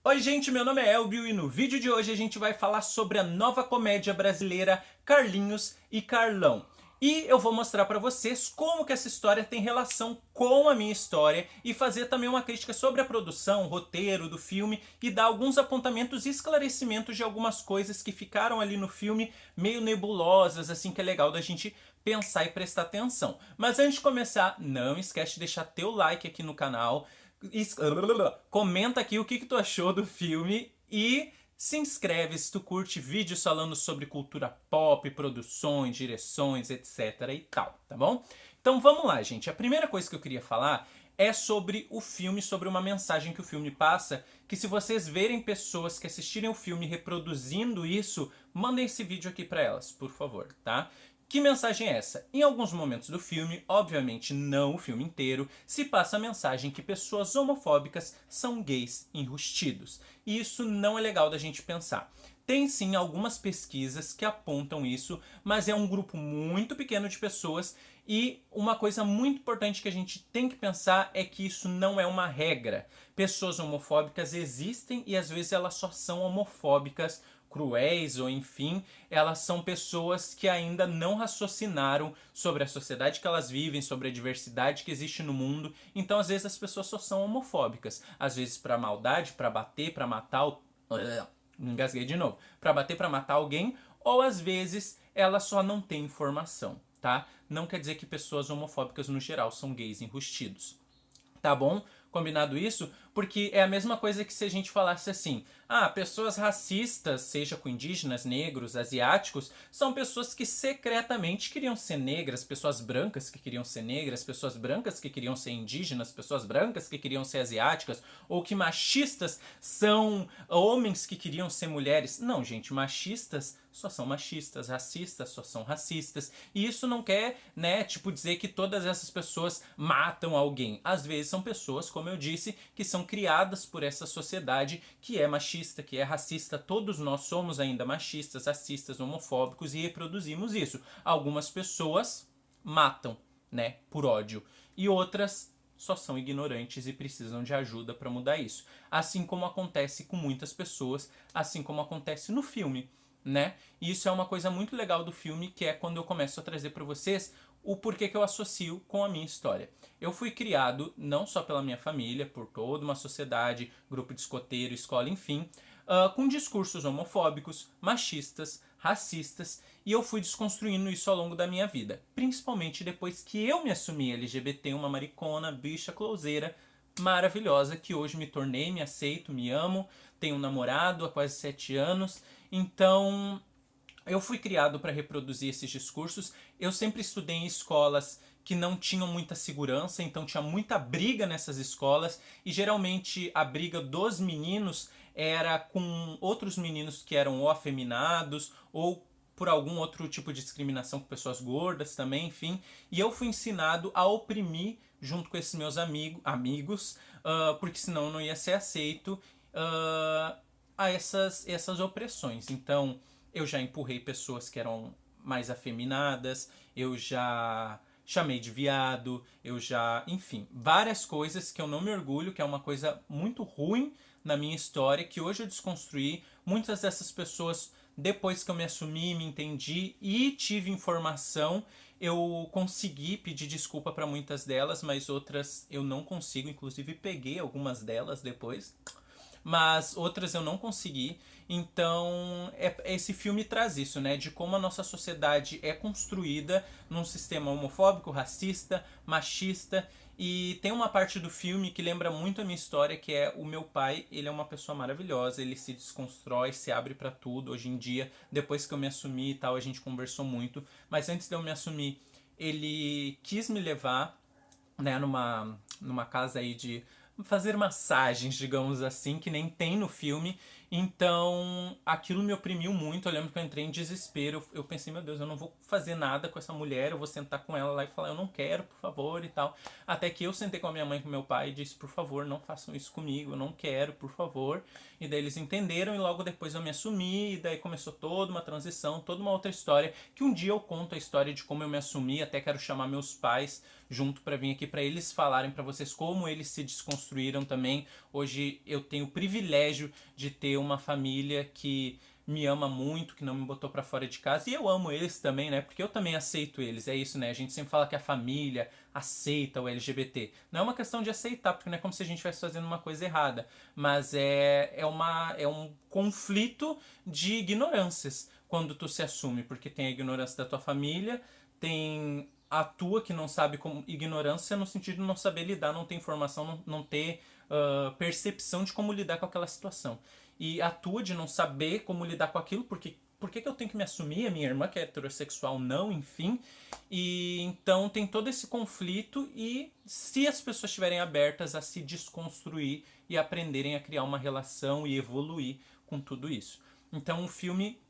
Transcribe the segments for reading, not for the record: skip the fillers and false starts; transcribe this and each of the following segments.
Oi gente, meu nome é Elbio e no vídeo de hoje a gente vai falar sobre a nova comédia brasileira Carlinhos e Carlão. E eu vou mostrar pra vocês como que essa história tem relação com a minha história e fazer também uma crítica sobre a produção, o roteiro do filme e dar alguns apontamentos e esclarecimentos de algumas coisas que ficaram ali no filme meio nebulosas, assim, que é legal da gente pensar e prestar atenção. Mas antes de começar, não esquece de deixar teu like aqui no canal, comenta aqui o que tu achou do filme e se inscreve se tu curte vídeos falando sobre cultura pop, produções, direções, etc e tal, tá bom? Então vamos lá, gente. A primeira coisa que eu queria falar é sobre o filme, sobre uma mensagem que o filme passa, que se vocês verem pessoas que assistirem o filme reproduzindo isso, mandem esse vídeo aqui pra elas, por favor, tá? Que mensagem é essa? Em alguns momentos do filme, obviamente não o filme inteiro, se passa a mensagem que pessoas homofóbicas são gays enrustidos. E isso não é legal da gente pensar. Tem sim algumas pesquisas que apontam isso, mas é um grupo muito pequeno de pessoas e uma coisa muito importante que a gente tem que pensar é que isso não é uma regra. Pessoas homofóbicas existem e às vezes elas só são homofóbicas cruéis ou enfim, elas são pessoas que ainda não raciocinaram sobre a sociedade que elas vivem, sobre a diversidade que existe no mundo. Então, às vezes as pessoas só são homofóbicas, às vezes para maldade, para bater, para matar, engasguei de novo, para bater, para matar alguém, ou às vezes ela só não tem informação, tá? Não quer dizer que pessoas homofóbicas no geral são gays enrustidos. Tá bom? Combinado isso? Porque é a mesma coisa que se a gente falasse assim: ah, pessoas racistas, seja com indígenas, negros, asiáticos, são pessoas que secretamente queriam ser negras, pessoas brancas que queriam ser negras, pessoas brancas que queriam ser indígenas, pessoas brancas que queriam ser asiáticas, ou que machistas são homens que queriam ser mulheres. Não, gente, machistas só são machistas, racistas só são racistas. E isso não quer, né, tipo, dizer que todas essas pessoas matam alguém. Às vezes são pessoas, como eu disse, que são criadas por essa sociedade que é machista, que é racista. Todos nós somos ainda machistas, racistas, homofóbicos e reproduzimos isso. Algumas pessoas matam, né, por ódio. E outras só são ignorantes e precisam de ajuda para mudar isso. Assim como acontece com muitas pessoas, assim como acontece no filme, né? E isso é uma coisa muito legal do filme, que é quando eu começo a trazer para vocês o porquê que eu associo com a minha história. Eu fui criado não só pela minha família, por toda uma sociedade, grupo de escoteiro, escola, enfim, com discursos homofóbicos, machistas, racistas, e eu fui desconstruindo isso ao longo da minha vida. Principalmente depois que eu me assumi LGBT, uma maricona, bicha, clouseira, maravilhosa, que hoje me tornei, me aceito, me amo, tenho um namorado há quase 7 anos. Então, eu fui criado para reproduzir esses discursos. Eu sempre estudei em escolas que não tinham muita segurança, então tinha muita briga nessas escolas, e geralmente a briga dos meninos era com outros meninos que eram ou afeminados ou por algum outro tipo de discriminação com pessoas gordas também, enfim. E eu fui ensinado a oprimir junto com esses meus amigos, porque senão eu não ia ser aceito a essas opressões. Então, eu já empurrei pessoas que eram mais afeminadas, eu já chamei de viado, eu já, enfim, várias coisas que eu não me orgulho, que é uma coisa muito ruim na minha história, que hoje eu desconstruí. Muitas dessas pessoas, depois que eu me assumi, me entendi e tive informação, eu consegui pedir desculpa para muitas delas, mas outras eu não consigo, inclusive peguei algumas delas depois, mas outras eu não consegui. Então, esse filme traz isso, né? De como a nossa sociedade é construída num sistema homofóbico, racista, machista. E tem uma parte do filme que lembra muito a minha história, que é o meu pai. Ele é uma pessoa maravilhosa, ele se desconstrói, se abre pra tudo. Hoje em dia, depois que eu me assumi e tal, a gente conversou muito. Mas antes de eu me assumir, ele quis me levar, né, numa casa aí de fazer massagens, digamos assim, que nem tem no filme. Então, aquilo me oprimiu muito. Eu lembro que eu entrei em desespero. Eu pensei, meu Deus, eu não vou fazer nada com essa mulher. Eu vou sentar com ela lá e falar, eu não quero, por favor, e tal. Até que eu sentei com a minha mãe e com meu pai e disse, por favor, não façam isso comigo. Eu não quero, por favor. E daí eles entenderam e logo depois eu me assumi. E daí começou toda uma transição, toda uma outra história. Que um dia eu conto a história de como eu me assumi. Até quero chamar meus pais junto para vir aqui para eles falarem para vocês como eles se desconstruíram também. Hoje eu tenho o privilégio de ter uma família que me ama muito, que não me botou pra fora de casa. E eu amo eles também, né? Porque eu também aceito eles. É isso, né? A gente sempre fala que a família aceita o LGBT. Não é uma questão de aceitar, porque não é como se a gente estivesse fazendo uma coisa errada. Mas é um conflito de ignorâncias quando tu se assume. Porque tem a ignorância da tua família, tem a tua que não sabe como... Ignorância no sentido de não saber lidar, não ter informação, não ter percepção de como lidar com aquela situação. E a tua de não saber como lidar com aquilo, porque por que eu tenho que me assumir? A minha irmã que é heterossexual não, enfim. E então tem todo esse conflito e se as pessoas estiverem abertas a se desconstruir e aprenderem a criar uma relação e evoluir com tudo isso. Então o filme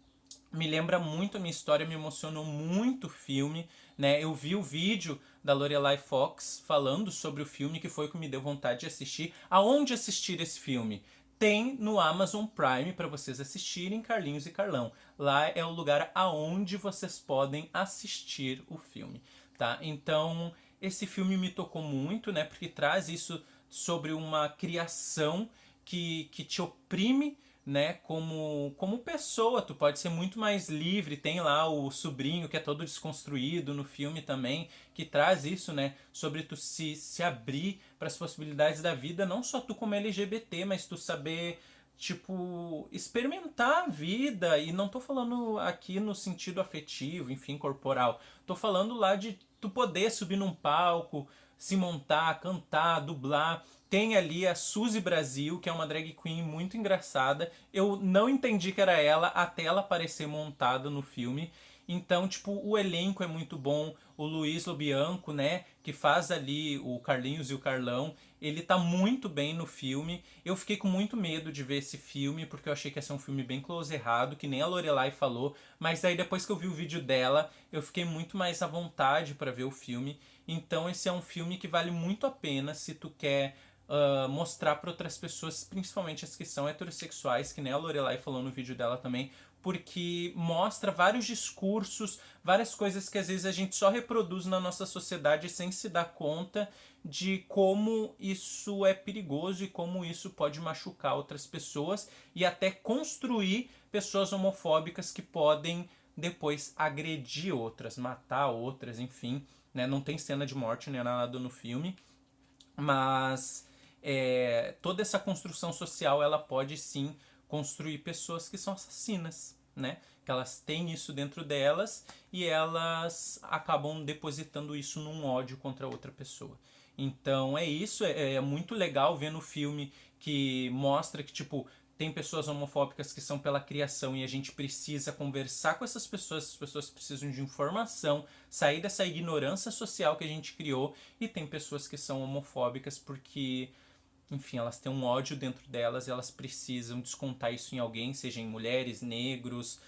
me lembra muito a minha história, me emocionou muito o filme, né? Eu vi o vídeo da Lorelai Fox falando sobre o filme, que foi o que me deu vontade de assistir. Aonde assistir esse filme? Tem no Amazon Prime para vocês assistirem, Carlinhos e Carlão. Lá é o lugar aonde vocês podem assistir o filme, tá? Então, esse filme me tocou muito, né? Porque traz isso sobre uma criação que te oprime, né, como pessoa. Tu pode ser muito mais livre. Tem lá o sobrinho que é todo desconstruído no filme também, que traz isso, né, sobre tu se abrir para as possibilidades da vida, não só tu como LGBT, mas tu saber, tipo, experimentar a vida. E não tô falando aqui no sentido afetivo, enfim, corporal. Tô falando lá de tu poder subir num palco, se montar, cantar, dublar. Tem ali a Suzy Brasil, que é uma drag queen muito engraçada. Eu não entendi que era ela até ela aparecer montada no filme. Então, tipo, o elenco é muito bom. O Luiz Lobianco, né, que faz ali o Carlinhos e o Carlão, ele tá muito bem no filme. Eu fiquei com muito medo de ver esse filme, porque eu achei que ia ser um filme bem close errado, que nem a Lorelai falou. Mas aí depois que eu vi o vídeo dela, eu fiquei muito mais à vontade para ver o filme. Então esse é um filme que vale muito a pena se tu quer mostrar para outras pessoas, principalmente as que são heterossexuais, que nem a Lorelai falou no vídeo dela também, porque mostra vários discursos, várias coisas que às vezes a gente só reproduz na nossa sociedade sem se dar conta de como isso é perigoso e como isso pode machucar outras pessoas e até construir pessoas homofóbicas que podem depois agredir outras, matar outras, enfim, né? Não tem cena de morte nem nada no filme, mas toda essa construção social ela pode sim construir pessoas que são assassinas, né? Que elas têm isso dentro delas e elas acabam depositando isso num ódio contra outra pessoa. Então é isso, é muito legal ver no filme que mostra que, tipo, tem pessoas homofóbicas que são pela criação e a gente precisa conversar com essas pessoas precisam de informação, sair dessa ignorância social que a gente criou, e tem pessoas que são homofóbicas porque, enfim, elas têm um ódio dentro delas e elas precisam descontar isso em alguém, seja em mulheres, negros,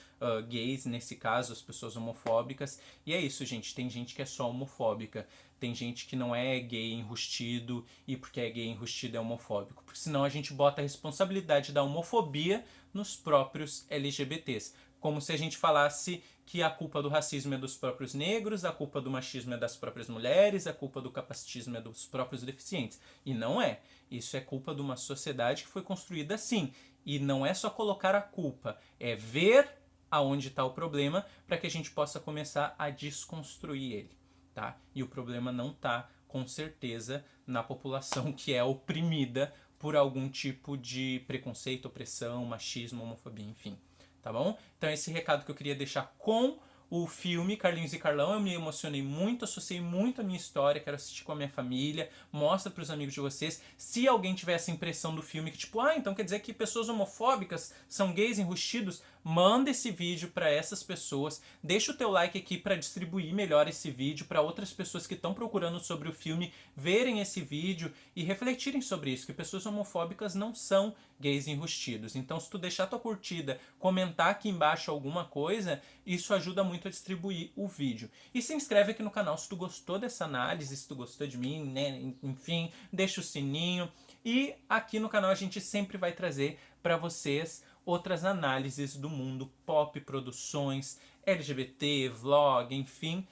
gays, nesse caso, as pessoas homofóbicas. E é isso, gente. Tem gente que é só homofóbica. Tem gente que não é gay enrustido e porque é gay enrustido é homofóbico. Porque senão a gente bota a responsabilidade da homofobia nos próprios LGBTs. Como se a gente falasse que a culpa do racismo é dos próprios negros, a culpa do machismo é das próprias mulheres, a culpa do capacitismo é dos próprios deficientes. E não é. Isso é culpa de uma sociedade que foi construída assim. E não é só colocar a culpa, é ver aonde está o problema para que a gente possa começar a desconstruir ele, tá? E o problema não está, com certeza, na população que é oprimida por algum tipo de preconceito, opressão, machismo, homofobia, enfim. Tá bom? Então esse recado que eu queria deixar com o filme Carlinhos e Carlão. Eu me emocionei muito, associei muito a minha história, quero assistir com a minha família, mostra pros amigos de vocês. Se alguém tiver essa impressão do filme que tipo, então quer dizer que pessoas homofóbicas são gays enrustidos, manda esse vídeo para essas pessoas, deixa o teu like aqui para distribuir melhor esse vídeo para outras pessoas que estão procurando sobre o filme verem esse vídeo e refletirem sobre isso, que pessoas homofóbicas não são gays enrustidos. Então se tu deixar tua curtida, comentar aqui embaixo alguma coisa, isso ajuda muito a distribuir o vídeo. E se inscreve aqui no canal se tu gostou dessa análise, se tu gostou de mim, né? Enfim, deixa o sininho. E aqui no canal a gente sempre vai trazer para vocês outras análises do mundo pop, produções, LGBT, vlog, enfim,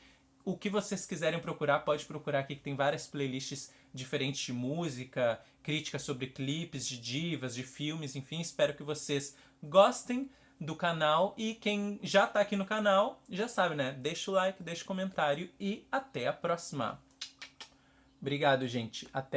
o que vocês quiserem procurar, pode procurar aqui que tem várias playlists diferentes de música, críticas sobre clipes de divas, de filmes, enfim. Espero que vocês gostem do canal e quem já tá aqui no canal já sabe, né? Deixa o like, deixa o comentário e até a próxima. Obrigado, gente. Até mais.